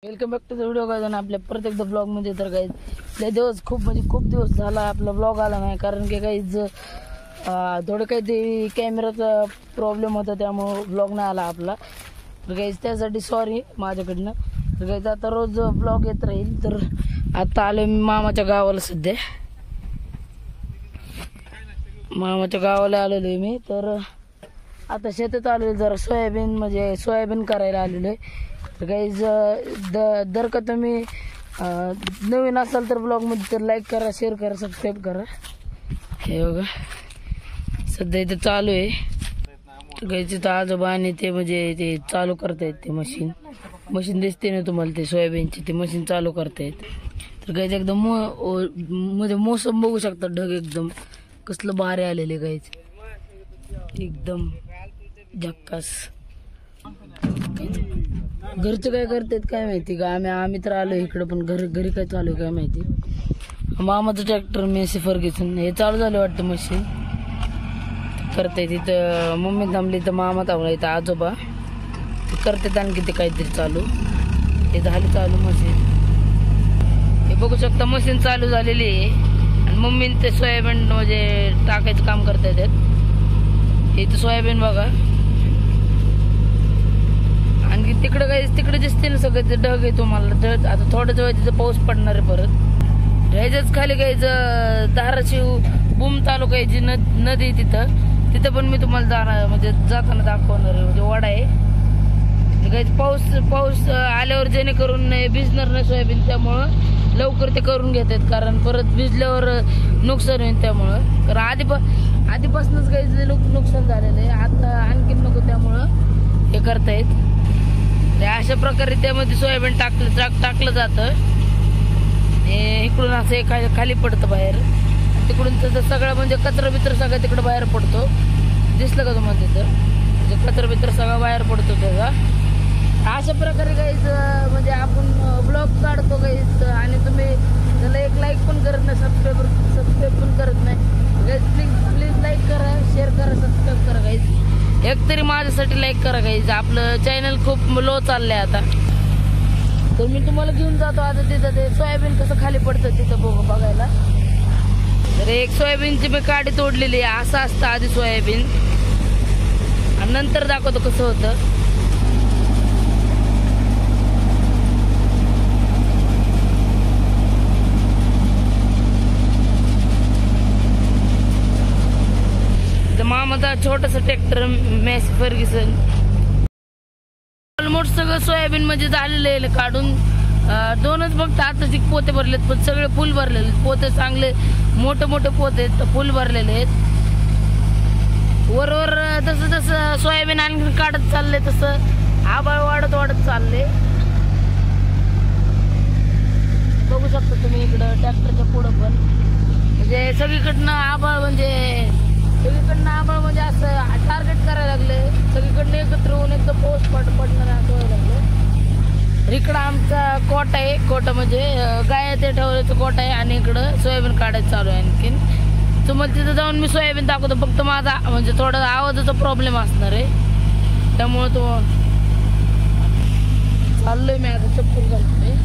Welcome back to the video guys. आणि आपल्या प्रत्येक ब्लॉग मध्ये तर गाइस लय दिवस खूप दिवस झाला आपला ब्लॉग आला नाही, कारण की गाइस थोडं काही कॅमेराचा प्रॉब्लेम होता त्यामुळे ब्लॉग नाही आला आपला. तर गाइस त्यासाठी सॉरी माझ्याकडनं. तर गाइस आता रोज ब्लॉग येत राहील. तर आता आलो मी मामाच्या गावाला, सध्या मामाच्या गावाला आलेलो आहे मी. तर आता शेतात आलेलो, जरा सोयाबीन करायला आलेलो आहे. तर गाइस जर का तुम्ही नवीन असाल तर ब्लॉगमध्ये तर लाईक करा, शेअर करा, सबस्क्राईब करा. हे बघा सध्या इथे चालू आहे. गाइस इथं आजोबा आणि ते ते चालू करतायत. ते मशीन दिसते ना तुम्हाला, ते सोयाबीनची ते मशीन चालू करतायत. तर गाइस एकदम मोसम बघू शकता, ढग एकदम कसलं भारी आलेले गाइस, एकदम झक्कास. घरचे काय करतात काय माहिती का, आम्ही तर आलो इकडं, पण घरी काय चालू आहे काय माहिती. मामाचं ट्रॅक्टर मेसी फर्ग्युसन हे चालू झालं वाटतं, मशीन करताय. तिथं मम्मी थांबली, तर मामा थांबला, इथं आजोबा करतात आणखी ते काहीतरी चालू. हे झाली चालू मशीन, हे बघू शकता मशीन चालू झालेली आहे. आणि मम्मी ते सोयाबीन टाकायचं काम करतायत. इथं सोयाबीन बघा. आणखी तिकडे दिसते ना सगळे ते ढग आहे तुम्हाला. आता थोड्याच वेळ तिथं पाऊस पडणार आहे परत. ह्याच्याच खाली गायचं धाराशिव बुम तालुक्याची नदी, तिथं पण मी तुम्हाला जाताना दाखवणार आहे. वडा आहे गायचं. पाऊस आल्यावर जेणेकरून भिजणार नाही सोयाबीन, त्यामुळं लवकर ते करून घेतात, कारण परत भिजल्यावर नुकसान होईल. त्यामुळं कारण आधीपासूनच गायचं नुकसान झालेलं आहे, आता आणखीन नको, त्यामुळं हे करतायत. अशा प्रकारे त्यामध्ये सोयाबीन टाकलं जातं. इकडून असं खाली पडतं बाहेर, तिकडून त्याचं सगळं कचरा बित्र सगळं तिकडं बाहेर पडतो. दिसलं का तुम्हाला तिथं कचरा बित्र सगळं बाहेर पडतो त्याचा. अशा प्रकारे गाईच आपण ब्लॉग काढतो गाईच, आणि तुम्ही त्याला एक लाईक पण करत नाही, सबस्क्राईब पण करत नाही गाईज. प्लीज लाईक करा, शेअर करा, सबस्क्राईब करा गाईज. एक तरी माझ्यासाठी लाईक करा गाईज. आपलं चॅनल खूप लो चाललंय आता. तर मी तुम्हाला घेऊन जातो आता तिथं, ते सोयाबीन कसं खाली पडतं तिथं बघायला. तर एक सोयाबीनची मी काडी तोडलेली आहे. असं असतं आधी सोयाबीन, आणि नंतर दाखवतो कसं होतं. मामाचा छोटासा ट्रॅक्टर मेसी फर्ग्युसन. ऑलमोस्ट सगळं सोयाबीन झालेलं आहे काढून. दोनच फक्त आताच पोते भरलेत, पण सगळे फुल भरलेले पोते, चांगले मोठे पोते फुल भरलेले आहेत. वर जसं सोयाबीन आणखी काढत चालले, तसं आभाळ वाढत चालले. बघू शकता तुम्ही इकडं ट्रॅक्टरच्या पुढं पण सगळीकडनं आभाळ असं टार्गेट करायला लागले. सगळीकडनं एकत्र होऊन एकदम पाऊस पडणार असं व्हायला लागलं. इकडं आमचा कोट आहे, गाय ते ठेवल्याचं कोट आहे, आणि इकडं सोयाबीन काढायचं चालू आहे. आणखीन तुम्हाला तिथं जाऊन मी सोयाबीन दाखवतो. फक्त माझा थोडा आवाजाचा प्रॉब्लेम असणार आहे, त्यामुळे तो चाललोय मी आता, चप्पल घालतोय.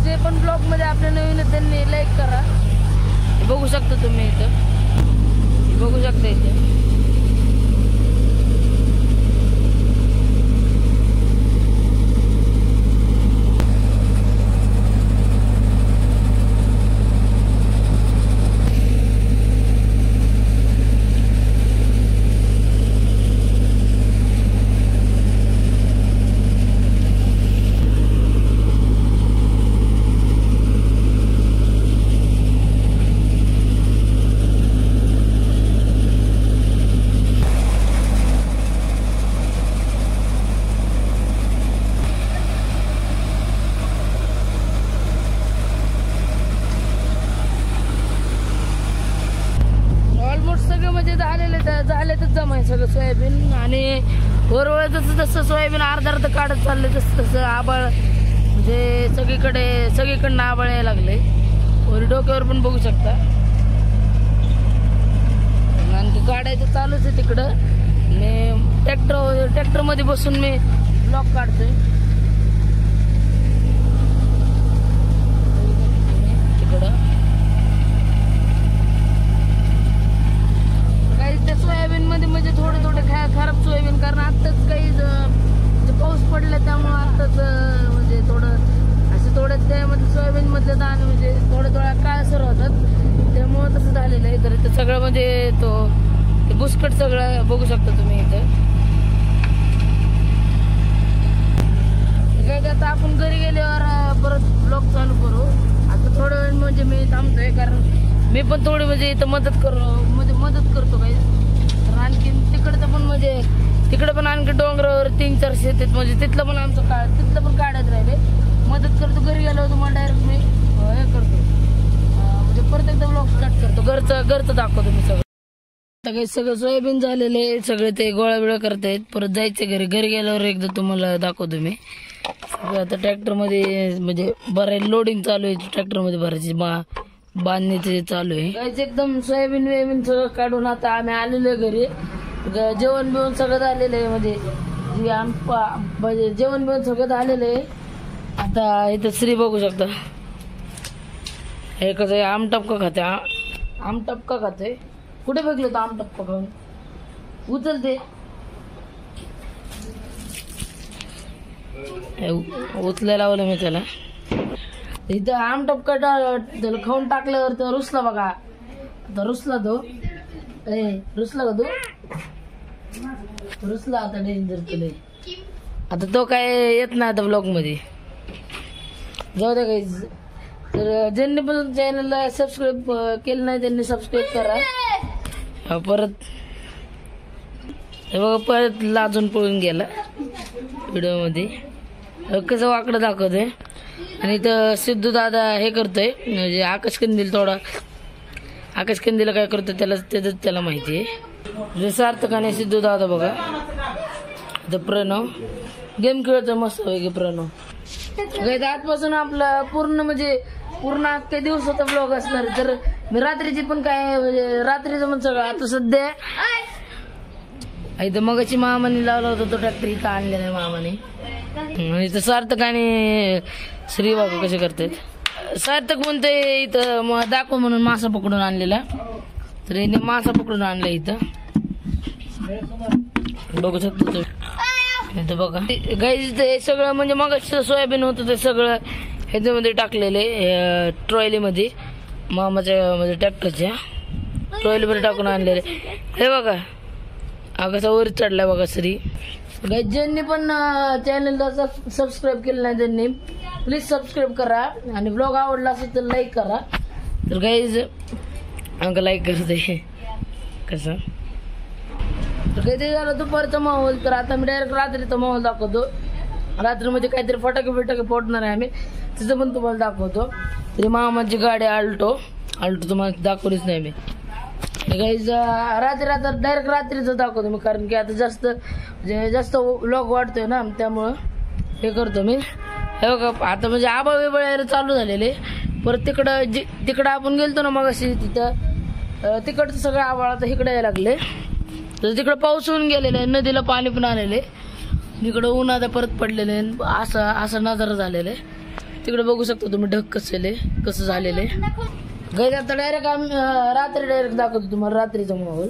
जे पण ब्लॉग मध्ये आपल्या नवीन त्यांनी लाईक करा. बघू शकता तुम्ही इथं, बघू शकता इथे झालेच जमाय सगळं सोयाबीन. आणि वरवळ जसं सोयाबीन अर्धा काढत चालले, तसं आबाळ सगळीकडनं आबाळ यायला लागले. वर डोक्यावर पण बघू शकता. आणखी काढायचं चालूच आहे तिकडं. मी ट्रॅक्टर मध्ये बसून मी ब्लॉग काढतोय. तिकडं काही त्या सोयाबीन मध्ये म्हणजे थोडे खराब सोयाबीन, कारण आत्ताच काही पाऊस पडला त्यामुळे आत्ताच म्हणजे थोडं त्यामध्ये सोयाबीन मधले दाणे म्हणजे थोड्या काळसर होतात, त्यामुळे तसं झालेलं आहे. तर ते सगळं म्हणजे ते बुसकट सगळं बघू शकता तुम्ही इथं. काय आता आपण घरी गेल्यावर परत ब्लॉग चालू करू. आता थोडं वेळ म्हणजे मी थांबतोय, कारण मी पण थोडी म्हणजे इथं मदत करतो काही. तर आणखी तिकडे पण आणखी डोंगरावर 3-4 शेत आहेत, म्हणजे तिथलं पण काढत राहिले, मदत करतो. घरी गेल्यावर तुम्हाला डायरेक्ट मी हे करतो, म्हणजे परत एकदा ब्लॉग स्टार्ट करतो. घरचं दाखवतो मी सगळं. आता काही सगळं सोयाबीन झालेले सगळे ते गोळा बिळा करतायत. परत जायचं घरी गेल्यावर एकदा तुम्हाला दाखवतो मी. आता ट्रॅक्टर मध्ये म्हणजे बरं लोडिंग चालू आहे, ट्रॅक्टर मध्ये भरायची बांधण्याचे चालू आहे. एकदम सोयाबीन सगळं काढून आता आम्ही आलेलो घरी. जेवण बिवण सगळं झालेलं आहे, म्हणजे जेवण बिवण सगळं झालेलं आहे. आता इथं श्री बघू शकता, हे कसं आमटपका खाते. कुठे बघलो तर आमटपका खाऊन उचलते, उचलायला लावलं मी त्याला. इथं आमटपका त्याला खाऊन टाकल्यावर तर रुसला बघा. आता रुसला तो, रुसला का तू? रुसला आता डेंजर केलंय. आता तो काय येत नाही आता ब्लॉग मध्ये. जाऊ द्या काही. तर ज्यांनी पण चॅनलला सबस्क्राईब केलं नाही त्यांनी सबस्क्राईब करा. परत हे बघा, परत लाजून पळून गेला व्हिडिओ मध्ये. कसं वाकडं दाखवतोय. आणि इथं सिद्धू दादा हे करतोय, म्हणजे आकाशकंदीला काय करतो त्याला माहिती आहे. सार्थक आणि सिद्धू दादा बघा. इथं प्रणव गेम खेळतोय मस्त पैकी. प्रणव आजपासून आपला पूर्ण अख्ख्या दिवसाचा ब्लॉग असणार. तर मी रात्रीची पण काय म्हणजे रात्रीचं पण सगळं. आता सध्या इथं मगाची मामाने लावला होता तो ट्रॅक्टर, इथं आणलेला आहे मामाने. इथं सार्थक आणि श्री बाबा कसे करतात. सार्थक म्हणतोय इथं दाखव म्हणून मासा पकडून आणलेला. तर याने मासा पकडून आणला इथं, बघू शकतो इथं बघा. गाईज हे सगळं म्हणजे मग सोयाबीन होतं ते सगळं ह्याच्यामध्ये टाकलेले ट्रॉलीमध्ये, मामाच्या म्हणजे ट्रॅक्टरच्या ट्रॉलीमध्ये टाकून आणलेले. हे बघा आकाशा वर चढलाय बघा श्री. गाईज ज्यांनी पण चॅनलला सबस्क्राईब केलं नाही त्यांनी प्लीज सबस्क्राईब करा. आणि ब्लॉग आवडला असेल तर लाईक करा. तर गाईज लाईक करते कसं. तर काही ते झालं दुपारचा माहोल. तर आता मी डायरेक्ट रात्रीचा माहोल दाखवतो. रात्रीमध्ये काहीतरी फटाके फोडणार आहे आम्ही, तिथं पण तुम्हाला दाखवतो. तरी मामाची गाडी आल्टो तुम्हाला दाखवलीच नाही मी. गाईज आता डायरेक्ट रात्रीचं दाखवतो मी, कारण की आता जास्त व्लॉग वाढतोय ना, त्यामुळं हे करतो मी. हे बघा आता म्हणजे आबाळ बिबाळ यायला चालू झालेले. परत तिकडं आपण गेलतो ना मग अशी तिकडचं सगळं आबाळ आता इकडे यायला लागले. तर तिकडं पाऊस होऊन गेलेलं आहे, नदीला पाणी पण आलेले. तिकडं ऊन आता परत पडलेले, असं नजारा झालेले. तिकडे बघू शकता तुम्ही ढग कसं झालेले. गाईज आता डायरेक्ट आम्ही रात्री डायरेक्ट दाखवतो तुम्हाला रात्रीचा माहोल.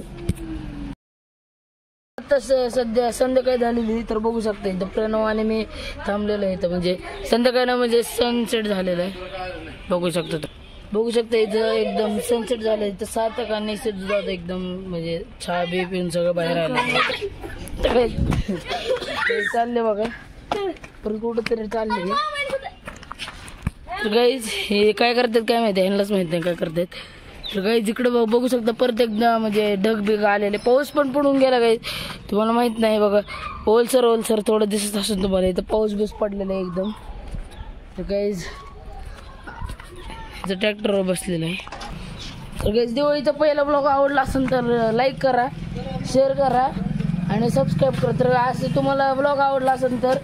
आता सध्या संध्याकाळी झालेली. तर बघू शकता इथं प्रणव आणि मी थांबलेलो आहे इथं, म्हणजे संध्याकाळी म्हणजे सनसेट झालेला आहे. बघू शकता इथं एकदम सनसेट झालं. इथं सार्थक आणि सिद्धू दादा एकदम म्हणजे चहा बी पिऊन सगळं बाहेर आलं. चालले बघा परत कुठं तरी चालले. गाईज हे काय करतात काय माहिती, ह्यांनाच माहित नाही काय करतात. तर गाईज इकडे बघू शकता परत एकदा म्हणजे ढग बिग आलेले. पाऊस पण पडून गेला गाईज, तुम्हाला माहित नाही बघा. ओलसर थोडं दिसत असेल तुम्हाला. इथं पाऊस बीस पडलेला आहे एकदम. तर गाईज इथं ट्रॅक्टरवर बसलेलं आहे. तर गाईज दिवाळीचा पहिला ब्लॉग आवडला असेल तर लाईक करा, शेअर करा आणि सबस्क्राईब करा. तर असं तुम्हाला ब्लॉग आवडला असेल तर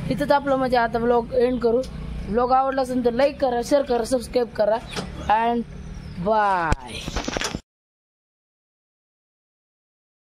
इथंच आपलं म्हणजे आता ब्लॉग एंड करू. ब्लॉग आवडला असेल तर लाईक करा, शेअर करा, सबस्क्राईब करा अँड बाय.